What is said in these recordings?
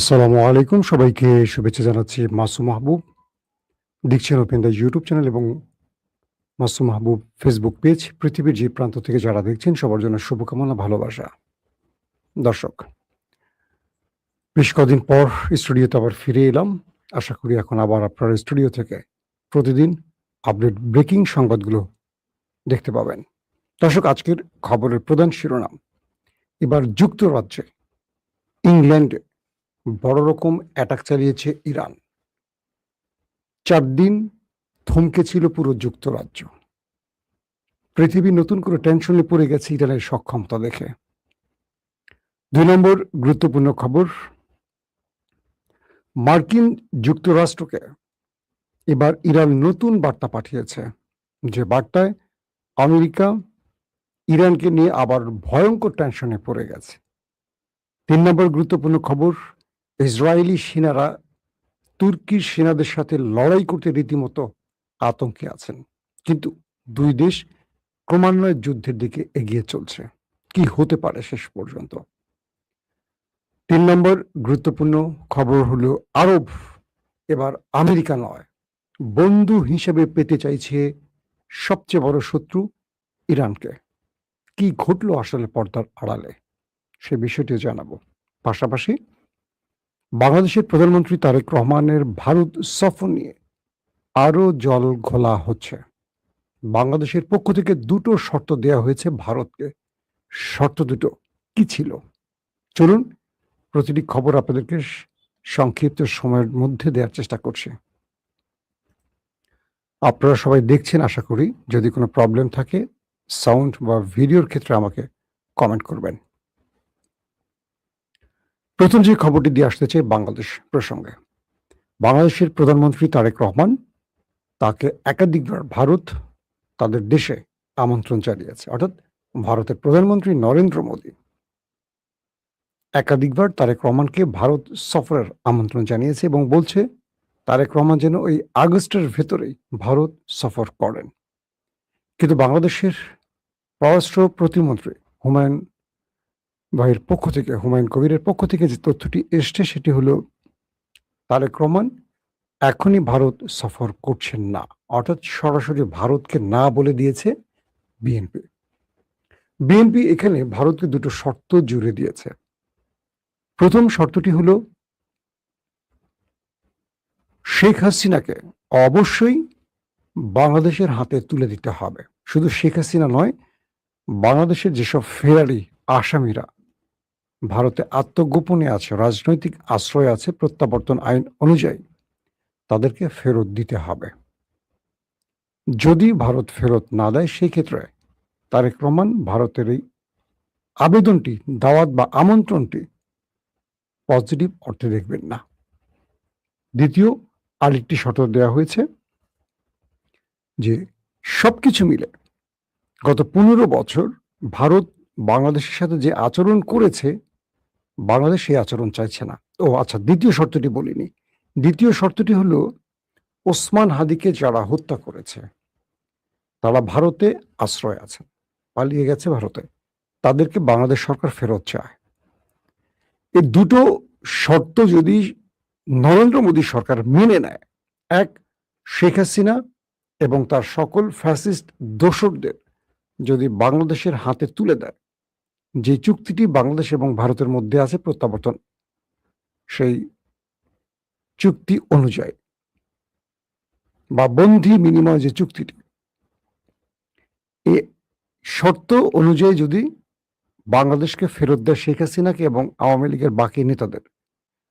আসসালামু আলাইকুম। সবাইকে শুভেচ্ছা জানাচ্ছি। মাসুম মাহবুব। দেখছেন ওপেন দ্য ইউটিউব চ্যানেল এবং মাসুম মাহবুব ফেসবুক পেজ। পৃথিবীর যে প্রান্ত থেকে যারা দেখছেন সবার জন্য শুভকামনা, ভালোবাসা। দর্শক, বেশ কদিন পর স্টুডিওতে আবার ফিরে এলাম। আশা করি এখন আবার আপনার স্টুডিও থেকে প্রতিদিন আপডেট ব্রেকিং সংবাদগুলো দেখতে পাবেন। দর্শক, আজকের খবরের প্রধান শিরোনাম: এবার যুক্তরাজ্যে, ইংল্যান্ডে বড় রকম অ্যাটাক চালিয়েছে ইরান। ৪ দিন থমকে ছিল পুরো যুক্তরাজ্য। পৃথিবী নতুন করে টেনশনে পড়ে গেছে ইরানের সক্ষমতা দেখে। ২ নম্বর গুরুত্বপূর্ণ খবর: মার্কিন যুক্তরাষ্ট্রকে এবার ইরান নতুন বার্তা পাঠিয়েছে, যে বার্তায় আমেরিকা ইরানকে নিয়ে আবার ভয়ঙ্কর টেনশনে পড়ে গেছে। ৩ নম্বর গুরুত্বপূর্ণ খবর: ইসরায়েলি সেনারা তুর্কির সেনাদের সাথে লড়াই করতে রীতিমতো আতঙ্কে আছেন, কিন্তু দুই দেশ ক্রমান্বয়ে যুদ্ধের দিকে এগিয়ে চলছে। কি হতে পারে শেষ পর্যন্ত? ৩ নম্বর গুরুত্বপূর্ণ খবর হলো, আরব এবার আমেরিকা নয়, বন্ধু হিসেবে পেতে চাইছে সবচেয়ে বড় শত্রু ইরানকে। কি ঘটলো আসলে পর্দার আড়ালে, সে বিষয়টিও জানাবো। পাশাপাশি বাংলাদেশের প্রধানমন্ত্রী তারেক রহমানের ভারত সফর নিয়ে আরো জল ঘোলা হচ্ছে। বাংলাদেশের পক্ষ থেকে দুটো শর্ত দেওয়া হয়েছে ভারতকে। শর্ত দুটো কি ছিল? চলুন প্রতিটি খবর আপনাদেরকে সংক্ষিপ্ত সময়ের মধ্যে দেওয়ার চেষ্টা করছি। আপনারা সবাই দেখছেন আশা করি। যদি কোনো প্রবলেম থাকে সাউন্ড বা ভিডিওর ক্ষেত্রে আমাকে কমেন্ট করবেন। প্রথম যে খবরটি দিয়ে আসতে চাই বাংলাদেশ প্রসঙ্গে। বাংলাদেশের প্রধানমন্ত্রী তারেক রহমান, তাকে একাধিকবার ভারত তাদের দেশে আমন্ত্রণ জানিয়েছে। অর্থাৎ ভারতের প্রধানমন্ত্রী নরেন্দ্র মোদী একাধিকবার তারেক রহমানকে ভারত সফরের আমন্ত্রণ জানিয়েছে এবং বলছে তারেক রহমান যেন ওই আগস্টের ভেতরেই ভারত সফর করেন। কিন্তু বাংলাদেশের পররাষ্ট্র প্রতিমন্ত্রী হুমায়ুন ভাইয়ের পক্ষ থেকে, হুমায়ুন কবিরের পক্ষ থেকে যে তথ্যটি এসছে সেটি হলো, তারেক রহমান এখনই ভারত সফর করছেন না। অর্থাৎ সরাসরি ভারতকে না বলে দিয়েছে বিএনপি। বিএনপি এখানে ভারতকে দুটো শর্ত জুড়ে দিয়েছে। প্রথম শর্তটি হলো, শেখ হাসিনাকে অবশ্যই বাংলাদেশের হাতে তুলে দিতে হবে। শুধু শেখ হাসিনা নয়, বাংলাদেশের যেসব ফেরারি আসামিরা ভারতে আত্মগোপনে আছে, রাজনৈতিক আশ্রয় আছে, প্রত্যাবর্তন আইন অনুযায়ী তাদেরকে ফেরত দিতে হবে। যদি ভারত ফেরত না দেয়, সেই ক্ষেত্রে তারেক রহমান ভারতের এই আবেদনটি, দাওয়াত বা আমন্ত্রণটি পজিটিভ অর্থে দেখবেন না। দ্বিতীয় আরেকটি শর্ত দেওয়া হয়েছে যে সবকিছু মিলে গত ১৫ বছর ভারত বাংলাদেশের সাথে যে আচরণ করেছে, বাংলাদেশ সেই আচরণ চাইছে না। ও আচ্ছা, দ্বিতীয় শর্তটি বলিনি। দ্বিতীয় শর্তটি হলো, ওসমান হাদিকে যারা হত্যা করেছে তারা ভারতে আশ্রয় আছে, পালিয়ে গেছে ভারতে, তাদেরকে বাংলাদেশ সরকার ফেরত চায়। এই দুটো শর্ত যদি নরেন্দ্র মোদী সরকার মেনে নেয়, এক, শেখ হাসিনা এবং তার সকল ফ্যাসিস্ট দোসরদের যদি বাংলাদেশের হাতে তুলে দেয়, যে চুক্তিটি বাংলাদেশ এবং ভারতের মধ্যে আছে প্রত্যাবর্তন, সেই চুক্তি অনুযায়ী বা বন্ধি বিনিময় যে চুক্তিটি, এ শর্ত অনুযায়ী যদি বাংলাদেশকে ফেরত দেয় শেখ হাসিনাকে এবং আওয়ামী লীগের বাকি নেতাদের,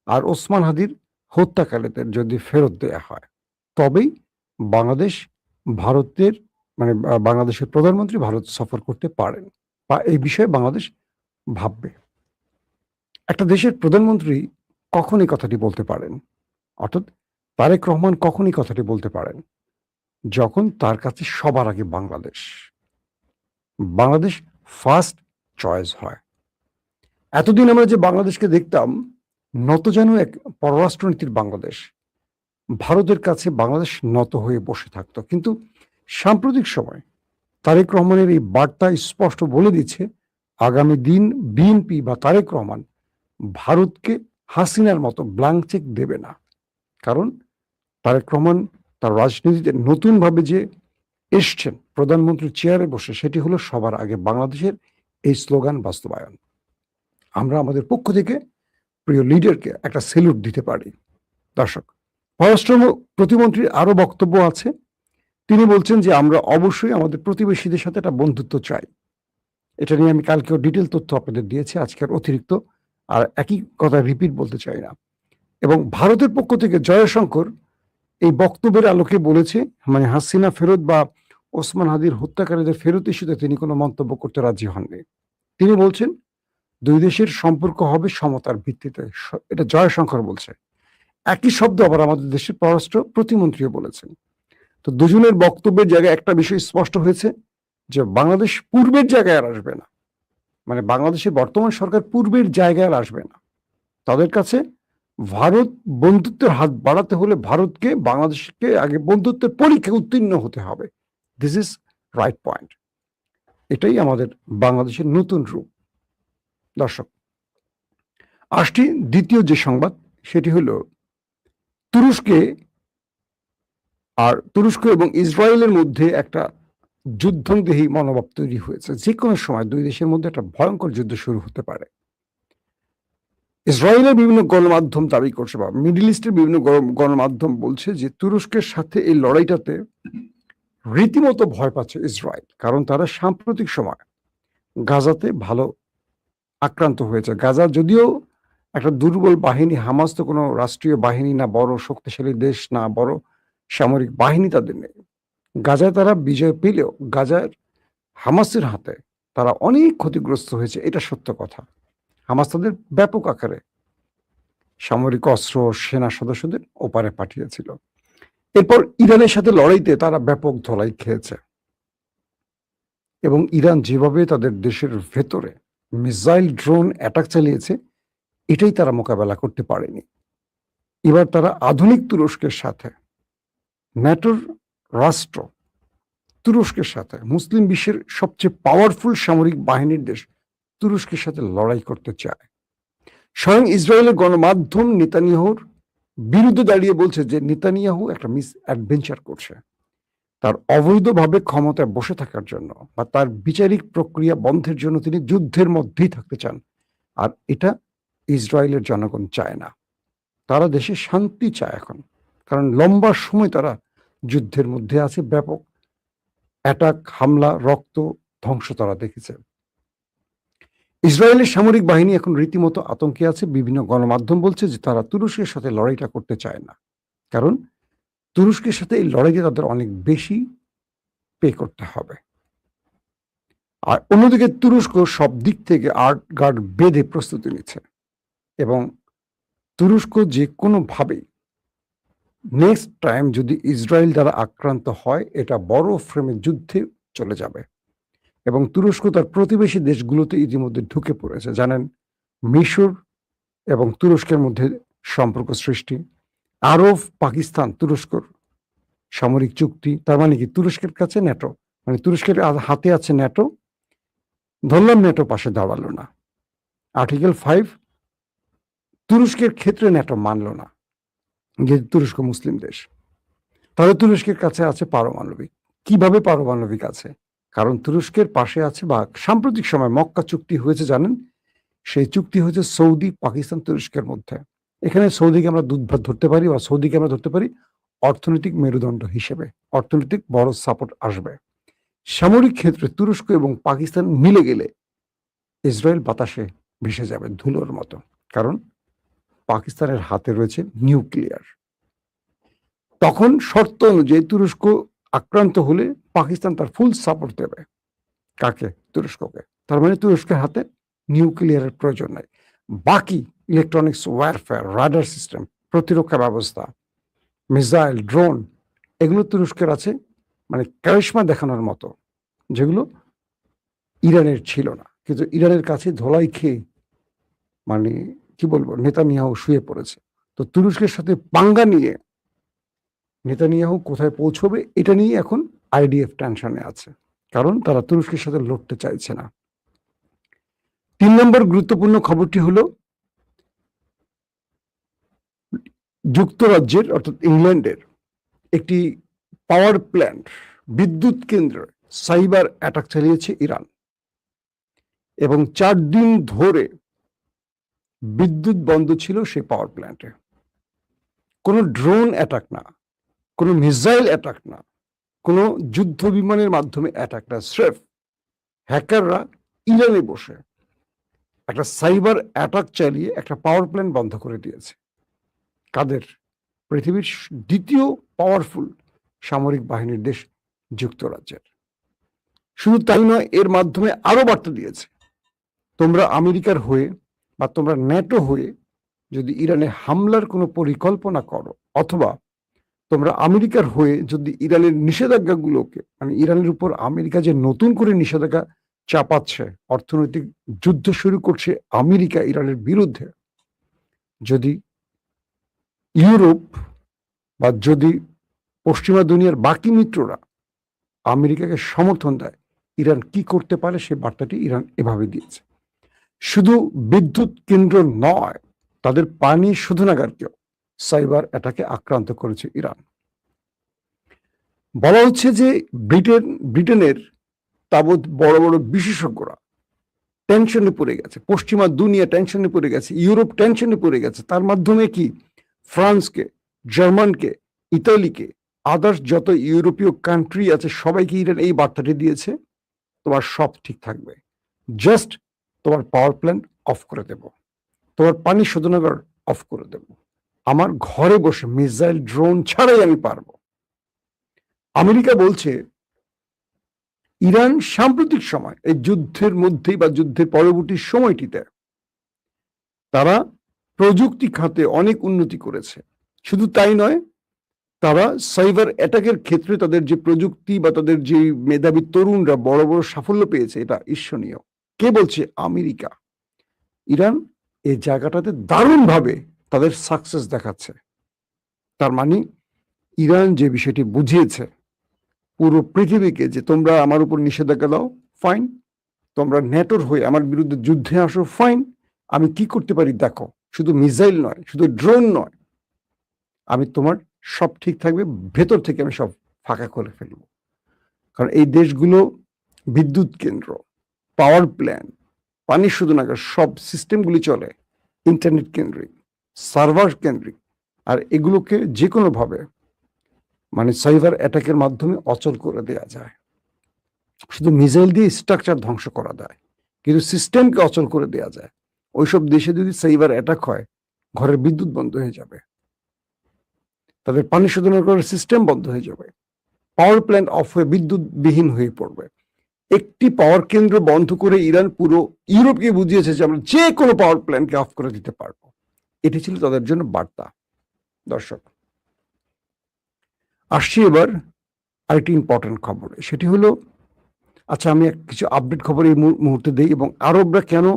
আর ওসমান হাদির হত্যাকারীদের যদি ফেরত দেয়া হয়, তবেই বাংলাদেশ ভারতের বাংলাদেশের প্রধানমন্ত্রী ভারত সফর করতে পারেন বা এই বিষয়ে বাংলাদেশ ভাববে। একটা দেশের প্রধানমন্ত্রী কখন এই কথাটি বলতে পারেন, অর্থাৎ তারেক রহমান কখন এই কথাটি বলতে পারেন? যখন তার কাছে সবার আগে বাংলাদেশ ফার্স্ট চয়েস হয়। এতদিন আমরা যে বাংলাদেশকে দেখতাম নতজানু এক পররাষ্ট্রনীতির বাংলাদেশ, ভারতের কাছে বাংলাদেশ নত হয়ে বসে থাকতো। কিন্তু সাম্প্রতিক সময় তারেক রহমানের এই বার্তা স্পষ্ট বলে দিচ্ছে, আগামী দিন বিএনপি বা তারেক রহমান ভারতকে হাসিনার মতো ব্ল্যাঙ্ক চেক দেবে না। কারণ তারেক রহমান তার রাজনীতিতে নতুনভাবে যে এসছেন প্রধানমন্ত্রীর চেয়ারে বসে, সেটি হলো সবার আগে বাংলাদেশের এই স্লোগান বাস্তবায়ন। আমরা আমাদের পক্ষ থেকে প্রিয় লিডারকে একটা সেলুট দিতে পারি। দর্শক, পররাষ্ট্র প্রতিমন্ত্রীর আরো বক্তব্য আছে। তিনি বলছেন যে আমরা অবশ্যই আমাদের প্রতিবেশীদের সাথে একটা বন্ধুত্ব চাই। এটা নিয়ে আমি কালকেও ডিটেল তথ্য আপনাদের দিয়েছি, আজকের অতিরিক্ত আর একই কথা রিপিট বলতে চাই না। এবং ভারতের পক্ষ থেকে জয়শঙ্কর এই বক্তব্যের আলোকে বলেছে, মানে হাসিনা ফেরত বা ওসমান হাদির হত্যাকারীদের ফেরত ইস্যুতে তিনি কোনো মন্তব্য করতে রাজি হননি। তিনি বলছেন দুই দেশের সম্পর্ক হবে সমতার ভিত্তিতে। এটা জয়শঙ্কর বলছে। একই শব্দ আবার আমাদের দেশের পররাষ্ট্র প্রতিমন্ত্রীও বলেছেন। তো দুজনের বক্তব্যের জায়গায় একটা বিষয় স্পষ্ট হয়েছে যে বাংলাদেশ পূর্বের জায়গায় আর আসবে না, মানে বাংলাদেশের বর্তমান সরকার পূর্বের জায়গায় আর আসবে না। তাদের কাছে ভারত বন্ধুত্বের হাত বাড়াতে হলে ভারতকে বাংলাদেশকে আগে বন্ধুত্বের পরীক্ষায় উত্তীর্ণ হতে হবে। This is right point. এটাই আমাদের বাংলাদেশের নতুন রূপ। দর্শক, আসছি দ্বিতীয় যে সংবাদ, সেটি হলো তুরস্ক এবং ইসরায়েলের মধ্যে একটা যুদ্ধংদেহী মনোভাব তৈরি হয়েছে। যে কোনো সময় দুই দেশের মধ্যে একটা ভয়ঙ্কর যুদ্ধ শুরু হতে পারে। ইসরায়েলের বিভিন্ন গণমাধ্যম দাবি করছে, বা মিডল ইস্টের বিভিন্ন গণমাধ্যম বলছে যে তুরস্কের সাথে এই লড়াইটাতে রীতিমতো ভয় পাচ্ছে ইসরায়েল। কারণ তারা সাম্প্রতিক সময় গাজাতে ভালো আক্রান্ত হয়েছে। গাজা যদিও একটা দুর্বল বাহিনী, হামাস তো কোনো রাষ্ট্রীয় বাহিনী না, বড় শক্তিশালী দেশ না, বড় সামরিক বাহিনী তাদের নেই। গাজায় তারা বিজয় পেলেও গাজার হামাসের হাতে তারা অনেক ক্ষতিগ্রস্ত হয়েছে, এটা সত্য কথা। হামাস তাদের ব্যাপক আকারে সামরিক অস্ত্র, সেনা সদস্যদের ওপারে পাঠিয়েছিল। এরপর ইরানের সাথে লড়াইতে তারা ব্যাপক ধলাই খেয়েছে, এবং ইরান যেভাবে তাদের দেশের ভেতরে মিসাইল ড্রোন অ্যাটাক চালিয়েছে, এটাই তারা মোকাবেলা করতে পারেনি। এবার তারা আধুনিক তুরস্কের সাথে, ন্যাটোর রাষ্ট্র তুরস্কের সাথে, মুসলিম বিশ্বের সবচেয়ে পাওয়ারফুল সামরিক বাহিনীর দেশ তুরস্কের সাথে লড়াই করতে চায়। স্বয়ং ইসরায়েলের গণমাধ্যম নেতানিয়াহুর বিরুদ্ধে দাঁড়িয়ে বলছে যে নেতানিয়াহু একটা মিস অ্যাডভেঞ্চার করছে। তার অবৈধভাবে ক্ষমতায় বসে থাকার জন্য বা তার বিচারিক প্রক্রিয়া বন্ধের জন্য তিনি যুদ্ধের মধ্যেই থাকতে চান। আর এটা ইসরায়েলের জনগণ চায় না। তারা দেশে শান্তি চায় এখন, কারণ লম্বা সময় তারা যুদ্ধের মধ্যে আছে। ব্যাপক অ্যাটাক, হামলা, রক্ত, ধ্বংস তারা দেখেছে। ইসরায়েলের সামরিক বাহিনী এখন রীতিমতো আতঙ্কে আছে। বিভিন্ন গণমাধ্যম বলছে যে তারা তুরস্কের সাথে লড়াইটা করতে চায় না, কারণ তুরস্কের সাথে এই লড়াইতে তাদের অনেক বেশি পে করতে হবে। আর অন্যদিকে তুরস্ক সব দিক থেকে আর্ট গার্ড বেঁধে প্রস্তুতি নিচ্ছে, এবং তুরস্ক যে কোনোভাবেই নেক্সট টাইম যদি ইসরায়েল দ্বারা আক্রান্ত হয়, এটা বড় ফ্রেমে যুদ্ধে চলে যাবে। এবং তুরস্ক তার প্রতিবেশী দেশগুলোতে ইতিমধ্যে ঢুকে পড়েছে। জানেন, মিশর এবং তুরস্কের মধ্যে সম্পর্ক সৃষ্টি, আরব, পাকিস্তান, তুরস্কর সামরিক চুক্তি। তার মানে কি, তুরস্কের কাছে ন্যাটো, মানে তুরস্কের হাতে আছে ন্যাটো। ধরলাম ন্যাটো পাশে দাঁড়ালো না, আর্টিকেল 5 তুরস্কের ক্ষেত্রে ন্যাটো মানল না, যেহেতু তুরস্ক মুসলিম দেশ। তাহলে তুরস্কের কাছে আছে পারমাণবিক। কিভাবে পারমাণবিক আছে? কারণ তুরস্কের পাশে আছে, বা সাম্প্রতিক সময় মক্কা চুক্তি হয়েছে, জানেন, সেই চুক্তি হয়েছে সৌদি, পাকিস্তান, তুরস্কের মধ্যে। এখানে সৌদিকে আমরা দুধভাত ধরতে পারি, বা সৌদিকে আমরা ধরতে পারি অর্থনৈতিক মেরুদণ্ড হিসেবে। অর্থনৈতিক বড় সাপোর্ট আসবে। সামরিক ক্ষেত্রে তুরস্ক এবং পাকিস্তান মিলে গেলে ইসরায়েল বাতাসে ভেসে যাবে ধুলোর মতো, কারণ পাকিস্তানের হাতে রয়েছে নিউক্লিয়ার। তখন শর্ত অনুযায়ী তুরস্ক আক্রান্ত হলে পাকিস্তান তার ফুল সাপোর্ট দেবে। কাকে? তুরস্ককে। তার মানে তুরস্কের হাতে নিউক্লিয়ারের প্রয়োজন নাই। বাকি ইলেকট্রনিক্স ওয়ারফেয়ার, রাডার সিস্টেম, প্রতিরক্ষা ব্যবস্থা, মিসাইল, ড্রোন, এগুলো তুরস্কের আছে, মানে কারিশমা দেখানোর মতো, যেগুলো ইরানের ছিল না। কিন্তু ইরানের কাছে ধোলাই খেয়ে, মানে কি বলবো, নেতানিয়াহু শুয়ে পড়েছে। তো তুরস্কের সাথে পাঙ্গা নিয়ে নেতানিয়াহু কোথায় পৌঁছবে, এটা নিয়ে এখন আইডিএফ টেনশনে আছে, কারণ তারা তুরস্কের সাথে লড়তে চাইছে না। 3 নম্বর গুরুত্বপূর্ণ খবরটি হলো যুক্তরাজ্যের অর্থাৎ ইংল্যান্ডের একটি পাওয়ার প্ল্যান্ট বিদ্যুৎ কেন্দ্রে সাইবার অ্যাটাক চালিয়েছে ইরান এবং 4 দিন ধরে বিদ্যুৎ বন্ধ ছিল সেই পাওয়ার প্ল্যান্টে। কোনো ড্রোন অ্যাটাক না, কোনো মিসাইল অ্যাটাক না, কোনো যুদ্ধ বিমানের মাধ্যমে অ্যাটাক না, স্রেফ হ্যাকাররা ইরানে বসে একটা সাইবার অ্যাটাক চালিয়ে একটা পাওয়ার প্ল্যান্ট বন্ধ করে দিয়েছে। কাদের? পৃথিবীর দ্বিতীয় পাওয়ারফুল সামরিক বাহিনীর দেশ যুক্তরাজ্যের। শুধু তাই নয়, এর মাধ্যমে আরো বার্তা দিয়েছে, তোমরা আমেরিকার হয়ে বা তোমরা ন্যাটো হয়ে যদি ইরানে হামলার কোনো পরিকল্পনা করো, অথবা তোমরা আমেরিকার হয়ে যদি ইরানের নিষেধাজ্ঞাগুলোকে, মানে ইরানের উপর আমেরিকা যে নতুন করে নিষেধাজ্ঞা চাপাচ্ছে, অর্থনৈতিক যুদ্ধ শুরু করছে আমেরিকা ইরানের বিরুদ্ধে, যদি ইউরোপ বা যদি পশ্চিমা দুনিয়ার বাকি মিত্ররা আমেরিকাকে সমর্থন দেয়, ইরান কি করতে পারে সে বার্তাটি ইরান এভাবে দিয়েছে। শুধু বিদ্যুৎ কেন্দ্র নয়, তাদের পানি শোধনাগারকেও সাইবার অ্যাটাকে আক্রান্ত করেছে ইরান। বলা হচ্ছে যে ব্রিটেনের তাবৎ বড় বড় বিশেষজ্ঞরা টেনশনে পড়ে গেছে, পশ্চিমা দুনিয়া টেনশনে পড়ে গেছে, ইউরোপ টেনশনে পড়ে গেছে। তার মাধ্যমে কি ফ্রান্সকে, জার্মানকে, ইতালিকে, আদার্স যত ইউরোপীয় কান্ট্রি আছে সবাইকে ইরান এই বার্তাটি দিয়েছে, তোমার সব ঠিক থাকবে, জাস্ট তোমার পাওয়ার প্ল্যান্ট অফ করে দেব, তোমার পানি শোধনাগার অফ করে দেব, আমার ঘরে বসে মিসাইল ড্রোন ছাড়াই আমি পারবো। আমেরিকা বলছে ইরান সাম্প্রতিক সময় এই যুদ্ধের মধ্যেই বা যুদ্ধের পরবর্তী সময়টিতে তারা প্রযুক্তি খাতে অনেক উন্নতি করেছে। শুধু তাই নয়, তারা সাইবার অ্যাটাকের ক্ষেত্রে তাদের যে প্রযুক্তি বা তাদের যে মেধাবী তরুণরা বড় বড় সাফল্য পেয়েছে, এটা ঈর্ষণীয়। কে বলছে? আমেরিকা। ইরান এই জায়গাটাতে দারুণভাবে তাদের সাকসেস দেখাচ্ছে। তার মানে ইরান যে বিষয়টি বুঝিয়েছে পুরো পৃথিবীকে, যে তোমরা আমার উপর নিষেধাজ্ঞা দাও, ফাইন, তোমরা ন্যাটোর হয়ে আমার বিরুদ্ধে যুদ্ধে আসো, ফাইন, আমি কি করতে পারি দেখো, শুধু মিসাইল নয়, শুধু ড্রোন নয়, আমি তোমার সব ঠিক থাকবে, ভেতর থেকে আমি সব ফাঁকা করে ফেলবো। কারণ এই দেশগুলো বিদ্যুৎ কেন্দ্র, পাওয়ার প্ল্যান্ট, পানি শোধনাগার, সব সিস্টেমগুলি চলে ইন্টারনেট কেন্দ্রিক, সার্ভার কেন্দ্রিক, আর এগুলোকে যে কোনোভাবে মানে সাইবার অ্যাটাকের মাধ্যমে অচল করে দেওয়া যায়। শুধু মিসাইল দিয়ে স্ট্রাকচার ধ্বংস করা যায়, কিন্তু সিস্টেমকে অচল করে দেওয়া যায়। ওইসব দেশে যদি সাইবার অ্যাটাক হয়, ঘরের বিদ্যুৎ বন্ধ হয়ে যাবে, তাদের পানি শোধনের করার সিস্টেম বন্ধ হয়ে যাবে, পাওয়ার প্ল্যান্ট অফ হয়ে বিদ্যুৎ বিহীন হয়ে পড়বে। একটি পাওয়ার কেন্দ্র বন্ধ করে ইরান পুরো ইউরোপকে বুঝিয়েছে যে আমরা যে কোনো পাওয়ার প্ল্যান্টকে অফ করে দিতে পারবো। এটি ছিল তাদের জন্য বার্তা। দর্শক, আসছি এবার আরেকটি ইম্পর্টেন্ট খবরে, সেটি হলো, আচ্ছা আমি কিছু আপডেট খবর এই মুহূর্তে দিই, এবং আরবরা কেন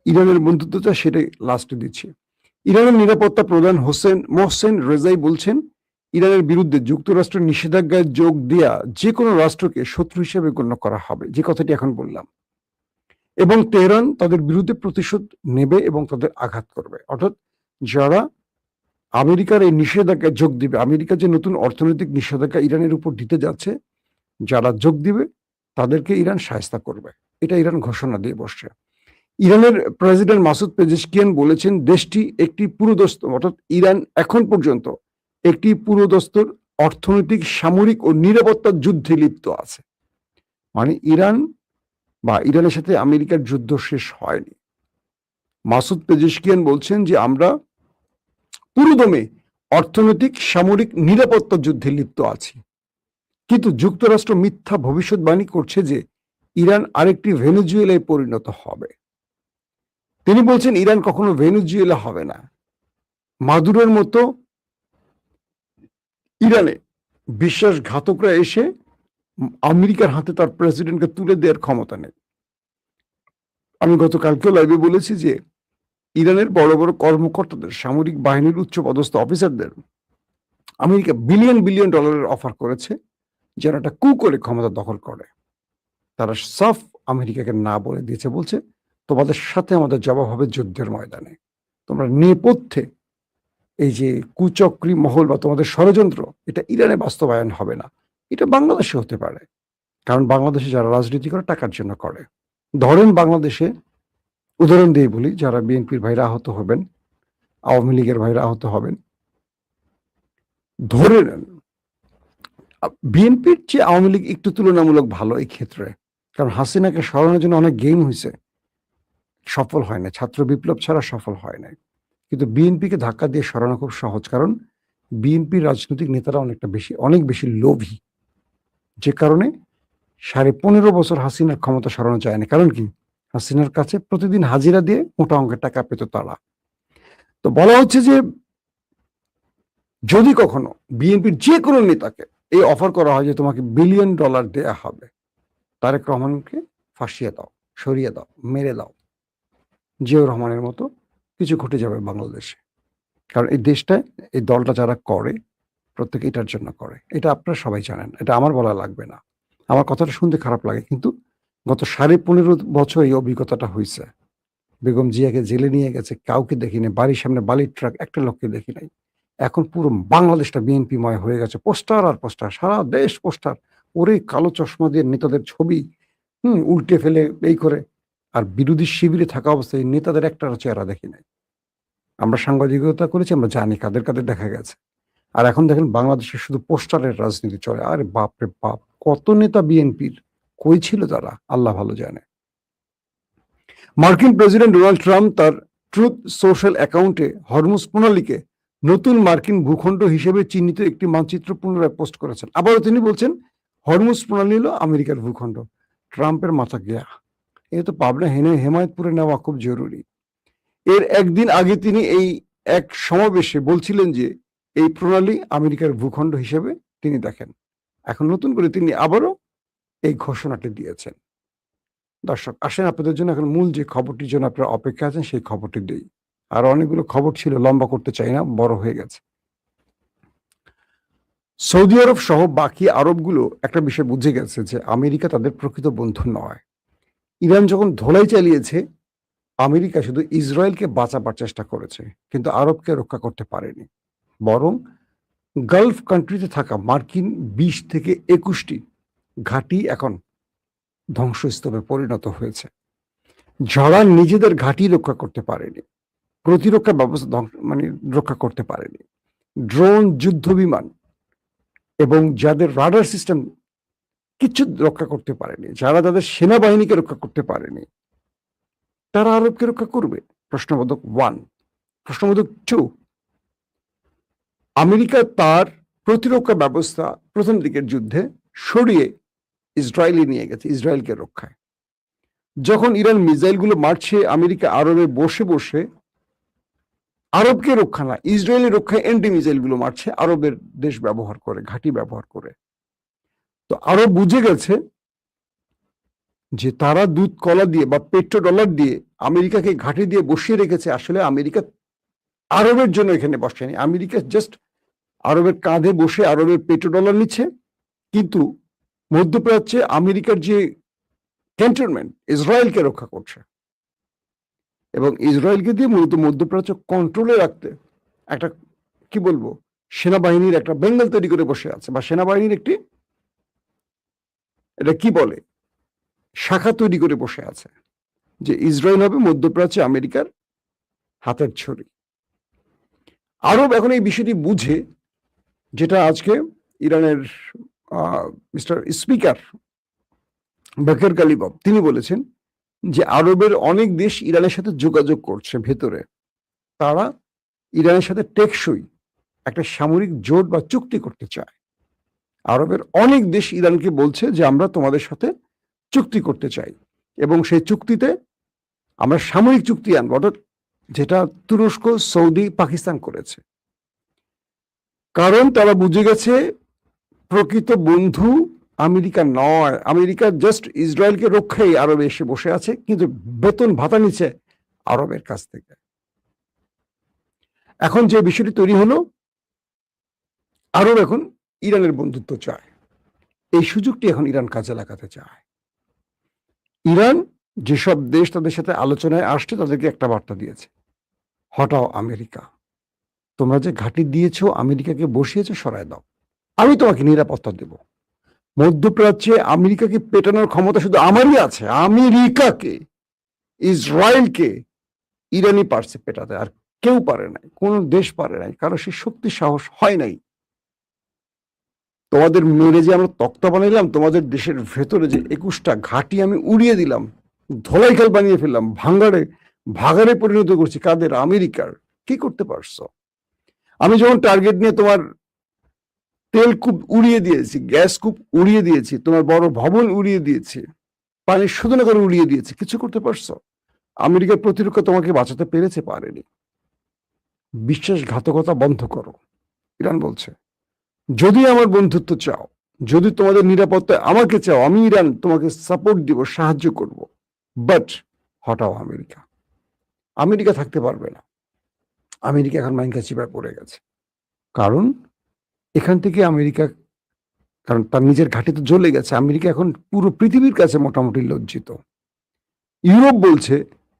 ইরানের বন্ধুত্ব চায় সেটাই লাস্টে দিচ্ছি। ইরানের নিরাপত্তা প্রধান মোহসেন রেজাই বলছেন, ইরানের বিরুদ্ধে যুক্তরাষ্ট্রের নিষেধাজ্ঞায় যোগ দেয়া যে কোনো রাষ্ট্রকে শত্রু হিসেবে গণ্য করা হবে, যে কথাটি এখন বললাম, এবং তেহরান তাদের বিরুদ্ধে প্রতিশোধ নেবে এবং তাদের আঘাত করবে। অর্থাৎ যারা আমেরিকার এই নিষেধাজ্ঞায় যোগ দিবে, আমেরিকা যে নতুন অর্থনৈতিক নিষেধাজ্ঞা ইরানের উপর দিতে যাচ্ছে, যারা যোগ দিবে তাদেরকে ইরান শায়েস্তা করবে, এটা ইরান ঘোষণা দিয়ে বসছে। ইরানের প্রেসিডেন্ট মাসুদ পেজেশকিয়ান বলেছেন, দেশটি একটি পুরোদস্ত, অর্থাৎ ইরান এখন পর্যন্ত একটি পুরোদস্তর অর্থনৈতিক, সামরিক ও নিরাপত্তা যুদ্ধে লিপ্ত আছে। মানে ইরান বা ইরানের সাথে আমেরিকার যুদ্ধ শেষ হয়নি। মাসুদ পেজেশকিয়ান বলছেন যে আমরা পুরোদমে অর্থনৈতিক, সামরিক, নিরাপত্তা যুদ্ধে লিপ্ত আছি, কিন্তু যুক্তরাষ্ট্র মিথ্যা ভবিষ্যৎবাণী করছে যে ইরান আরেকটি ভেনেজুয়েলায় পরিণত হবে। তিনি বলছেন ইরান কখনো ভেনেজুয়েলা হবে না। মাদুরোর মতো ইরানে বিশ্বাসঘাতকরা এসে আমেরিকার হাতে তার প্রেসিডেন্টকে তুলে দেওয়ার ক্ষমতা নেই। আমি গতকালকেও লাইভে বলেছি যে ইরানের বড় বড় কর্মকর্তাদের, সামরিক বাহিনীর উচ্চ পদস্থ অফিসারদের আমেরিকা বিলিয়ন বিলিয়ন ডলারের অফার করেছে যেন একটা কু করে ক্ষমতা দখল করে। তারা সাফ আমেরিকাকে না বলে দিয়েছে, বলছে তোমাদের সাথে আমাদের জবাব হবে যুদ্ধের ময়দানে, তোমরা নেপথ্যে এই যে কুচক্রী মহল বা তোমাদের ষড়যন্ত্র, এটা ইরানে বাস্তবায়ন হবে না, এটা বাংলাদেশে হতে পারে। কারণ বাংলাদেশে যারা রাজনীতি করে টাকার জন্য করে। ধরেন বাংলাদেশে উদাহরণ দিয়ে বলি, যারা বিএনপির ভাইরা আহত হবেন, আওয়ামী লীগের ভাইরা আহত হবেন, ধরে নেন বিএনপির চেয়ে আওয়ামী লীগ একটু তুলনামূলক ভালো এই ক্ষেত্রে, কারণ হাসিনাকে সরানোর জন্য অনেক গেম হয়েছে, সফল হয় না, ছাত্র বিপ্লব ছাড়া সফল হয় নাই। কিন্তু বিএনপিকে ধাক্কা দিয়ে সরানো খুব সহজ, কারণ বিএনপির রাজনৈতিক নেতারা অনেক বেশি লোভী, যে কারণে 15.5 বছর হাসিনার ক্ষমতা সরানো যায় না। কারণ কি, হাসিনার কাছে প্রতিদিন হাজিরা দিয়ে মোটা অঙ্কের টাকা পেত তারা। তো বলা হচ্ছে যে যদি কখনো বিএনপির যে কোনো নেতাকে এই অফার করা হয় যে তোমাকে $1 বিলিয়ন দেয়া হবে, তারেক রহমানকে ফাঁসিয়ে দাও, সরিয়ে দাও, মেরে দাও, জিয়াউর রহমানের মতো কিছু ঘটে যাবে বাংলাদেশে। কারণ এই দেশটায় এই দলটা যারা করে প্রত্যেকে এটার জন্য করে, এটা আপনারা সবাই জানেন, এটা আমার বলা লাগবে না। আমার কথাটা শুনতে খারাপ লাগে, কিন্তু গত 15.5 বছর এই অভিজ্ঞতাটা হয়েছে। বেগম জিয়াকে জেলে নিয়ে গেছে, কাউকে দেখি নাই, বাড়ির সামনে বালির ট্রাক একটা লোককে দেখি নাই। এখন পুরো বাংলাদেশটা বিএনপিময় হয়ে গেছে, পোস্টার আর পোস্টার, সারা দেশ পোস্টার। ওরে কালো চশমা দিয়ে নেতাদের ছবি উল্টে ফেলে এই করে, আর বিরোধী শিবিরে থাকা অবস্থায় এই নেতাদের একটা চেহারা দেখি নাই। আমরা সাংবাদিকতা করেছি, আমরা জানি কাদের কাদের দেখা গেছে। আর এখন দেখেন বাংলাদেশে শুধু পোস্টারের রাজনীতি চলে। আরে বাপ রে বাপ, কত নেতা বিএনপির কই ছিল তারা আল্লাহ ভালো জানে। মার্কিন প্রেসিডেন্ট ডোনাল্ড ট্রাম্প তার ট্রুথ সোশ্যাল অ্যাকাউন্টে হরমুজ প্রণালীকে নতুন মার্কিন ভূখণ্ড হিসেবে চিহ্নিত একটি মানচিত্র পুনরায় পোস্ট করেছেন। আবারও তিনি বলছেন হরমুজ প্রণালী হলো আমেরিকার ভূখণ্ড। ট্রাম্পের মাথা গেয়া, এ তো পাবনা হেমায়তপুরে নেওয়া খুব জরুরি। এর একদিন আগে তিনি এই এক সমাবেশে বলছিলেন যে এই প্রণালী আমেরিকার ভূখণ্ড হিসেবে তিনি দেখেন। এখন নতুন করে তিনি আবারও এই ঘোষণাটি দিয়েছেন। দর্শক আসেন, আপনাদের জন্য এখন মূল যে খবরটির জন্য আপনারা অপেক্ষা আছেন সেই খবরটি দেই। আর অনেকগুলো খবর ছিল, লম্বা করতে চাই না, বড় হয়ে গেছে। সৌদি আরব সহ বাকি আরবগুলো একটা বিষয় বুঝে গেছে যে আমেরিকা তাদের প্রকৃত বন্ধু নয়। ইরান যখন ধোলাই চালিয়েছে, আমেরিকা শুধু ইসরায়েলকে বাঁচাবার চেষ্টা করেছে, কিন্তু আরবকে রক্ষা করতে পারেনি। বরং গালফ কান্ট্রিতে থাকা মার্কিন 20 থেকে 21টি ঘাঁটি এখন ধ্বংসস্তূপে পরিণত হয়েছে। যারা নিজেদের ঘাঁটি রক্ষা করতে পারেনি, প্রতিরক্ষা ব্যবস্থা রক্ষা করতে পারেনি, ড্রোন, যুদ্ধ বিমান এবং যাদের রাডার সিস্টেম কিছু রক্ষা করতে পারেনি, যারা তাদের সেনাবাহিনীকে রক্ষা করতে পারেনি, তারা আরবকে রক্ষা করবে? প্রশ্নবোধক 1। প্রশ্নবোধক 2, আমেরিকা তার প্রতিরক্ষা ব্যবস্থা প্রথম দিকের যুদ্ধে সরিয়ে ইসরায়েলে নিয়ে গেছে ইসরায়েলকে রক্ষায়। যখন ইরান মিসাইলগুলো মারছে, আমেরিকা আরবে বসে বসে আরবকে রক্ষা না, ইসরায়েলের রক্ষায় অ্যান্টি মিসাইলগুলো মারছে, আরবের দেশ ব্যবহার করে, ঘাঁটি ব্যবহার করে। তো আরব বুঝে গেছে যে তারা দুধ কলা দিয়ে বা পেট্রোডলার দিয়ে আমেরিকাকে ঘাঁটি দিয়ে বসিয়ে রেখেছে। আসলে আমেরিকা আরবের জন্য এখানে বসেনি, আমেরিকা জাস্ট আরবের কাঁধে বসে আরবের পেট্রোডলার নিচ্ছে, কিন্তু মধ্যপ্রাচ্যে আমেরিকার যে ক্যান্টনমেন্ট ইসরায়েলকে রক্ষা করছে, এবং ইসরায়েলকে দিয়ে মূলত মধ্যপ্রাচ্য কন্ট্রোলে রাখতে একটা কি বলবো সেনাবাহিনীর একটা বেঙ্গল তৈরি করে বসে আছে, বা সেনাবাহিনীর একটি এটা কি বলে শাখা তৈরি করে বসে আছে, যে ইসরায়েল হবে মধ্যপ্রাচ্যে আমেরিকার হাতের ছড়ি। আরব এখন এই বিষয়টি বুঝে, যেটা আজকে ইরানের মিস্টার স্পিকার বাকের কালিবাব তিনি বলেছেন যে আরবের অনেক দেশ ইরানের সাথে যোগাযোগ করছে ভেতরে, তারা ইরানের সাথে টেকসই একটা সামরিক জোট বা চুক্তি করতে চায়। আরবের অনেক দেশ ইরানকে বলছে যে আমরা তোমাদের সাথে চুক্তি করতে চাই, এবং সেই চুক্তিতে আমরা সামরিক চুক্তি আনবো, অর্থাৎ যেটা তুরস্ক, সৌদি, পাকিস্তান করেছে। কারণ তারা বুঝে গেছে প্রকৃত বন্ধু আমেরিকা নয়, আমেরিকা জাস্ট ইসরায়েলকে রক্ষাই আরবে এসে বসে আছে, কিন্তু বেতন ভাতা নিচ্ছে আরবের কাছ থেকে। এখন যে বিষয়টি তৈরি হলো, আরব এখন ইরানের বন্ধুত্ব চায়, এই সুযোগটি এখন ইরান কাজে লাগাতে চায়। ইরান যেসব দেশ তাদের সাথে আলোচনায় আসছে তাদেরকে একটা বার্তা দিয়েছে, হটাও আমেরিকা, তোমরা যে ঘাঁটি দিয়েছো আমেরিকাকে বসিয়েছো সরায় দাও, আমি তোমাকে নিরাপত্তা দেব। মধ্যপ্রাচ্যে আমেরিকাকে পেটানোর ক্ষমতা শুধু আমারই আছে। আমেরিকাকে, ইসরায়েলকে ইরানি পারছে পেটাতে, আর কেউ পারে নাই, কোনো দেশ পারে নাই, কারণ সে শক্তি সাহস হয় নাই। তোমাদের মেরে যে আমরা তক্তা বানাইলাম, তোমাদের দেশের ভেতরে যে 21টা ঘাঁটি আমি উড়িয়ে দিলাম, ধোলাইখাল বানিয়ে ফেললাম, ভাগাড়ে পরিণত করছি। কাদের? আমেরিকার। কি করতে পারছো? আমি যখন টার্গেট নিয়ে তোমার তেল কূপ উড়িয়ে দিয়েছি, গ্যাস কূপ উড়িয়ে দিয়েছি, তোমার বড় ভবন উড়িয়ে দিয়েছি, পানির শোধনাগার উড়িয়ে দিয়েছি, কিছু করতে পারছো? আমেরিকার প্রতিরক্ষা তোমাকে বাঁচাতে পেরেছে? পারেনি। বিশ্বাসঘাতকতা বন্ধ করো। ইরান বলছে, যদি আমার বন্ধুত্ব চাও, যদি তোমাদের নিরাপত্তা আমাকে চাও, আমি ইরান তোমাকে সাপোর্ট দিব, সাহায্য করব, বাট হটাও আমেরিকা। আমেরিকা থাকতে পারবে না। আমেরিকা এখন মাইনকা চিপায় পড়ে গেছে। কারণ এখান থেকে আমেরিকা, কারণ তার নিজের ঘাঁটি তো জ্বলে গেছে। আমেরিকা এখন পুরো পৃথিবীর কাছে মোটামুটি লজ্জিত। ইউরোপ বলছে,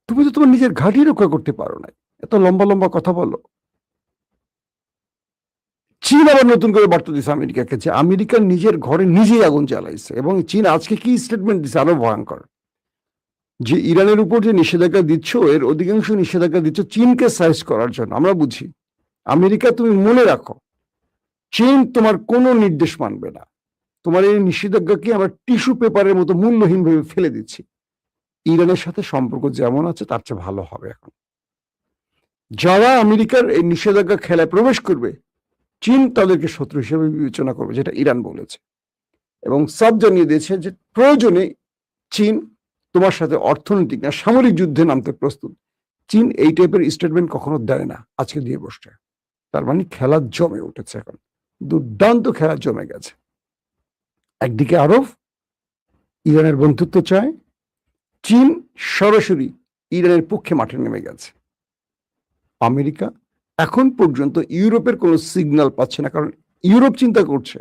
তুমি তো তোমার নিজের ঘাঁটি রক্ষা করতে পারো না, এত লম্বা লম্বা কথা বলো। চীন আবার নতুন করে বার্তা দিচ্ছে আমেরিকাকে যে আমেরিকা নিজের ঘরে নিজেই আগুন জ্বালাইছে, এবং চীন আজকে কি স্টেটমেন্ট দিচ্ছে আরো ভয়ঙ্কর, যে ইরানের উপর যে নিষেধাজ্ঞা দিচ্ছ, এর অধিকাংশ নিষেধাজ্ঞা দিচ্ছ চীনকে সাইজ করার জন্য। আমরা বুঝি, আমেরিকা তুমি মনে রাখো, চীন তোমার কোনো নির্দেশ মানবে না। তোমার এই নিষেধাজ্ঞাকে আমরা টিস্যু পেপারের মতো মূল্যহীন ভাবে ফেলে দিচ্ছি। ইরানের সাথে সম্পর্ক যেমন আছে তার চেয়ে ভালো হবে এখন। যারা আমেরিকার এই নিষেধাজ্ঞা খেলায় প্রবেশ করবে, চীন তাদেরকে শত্রু হিসেবে বিবেচনা করবে, যেটা ইরান বলেছে। এবং সব জানিয়ে দিয়েছে যে প্রয়োজনে চীন তোমার সাথে অর্থনৈতিক না সামরিক যুদ্ধে নামতে প্রস্তুত। চীন এই টাইপের স্টেটমেন্ট কখনো দেয় না, আজকে দিয়ে বসছে। তার মানে খেলা জমে উঠেছে এখন, দুর্দান্ত খেলা জমে গেছে। একদিকে আরব ইরানের বন্ধুত্ব চায়, চীন সরাসরি ইরানের পক্ষে মাঠে নেমে গেছে। আমেরিকা এখন পর্যন্ত ইউরোপের কোনো সিগন্যাল পাচ্ছে না, কারণ ইউরোপ চিন্তা করছে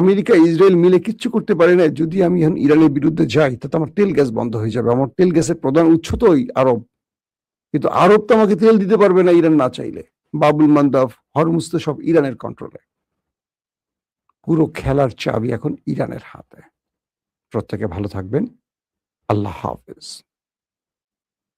আমেরিকা ইসরায়েল মিলে কিচ্ছু করতে পারে না, যদি আমি এখন ইরানের বিরুদ্ধে যাই তাতে আমার তেল গ্যাস বন্ধ হয়ে যাবে। আমার তেল গ্যাসের প্রধান উৎস তো ওই আরব, কিন্তু আরব তো আমাকে তেল দিতে পারবে না ইরান না চাইলে। বাবুল মান্দাব, হরমুজ তো সব ইরানের কন্ট্রোলে। পুরো খেলার চাবি এখন ইরানের হাতে। প্রত্যেকে ভালো থাকবেন। আল্লাহ হাফেজ।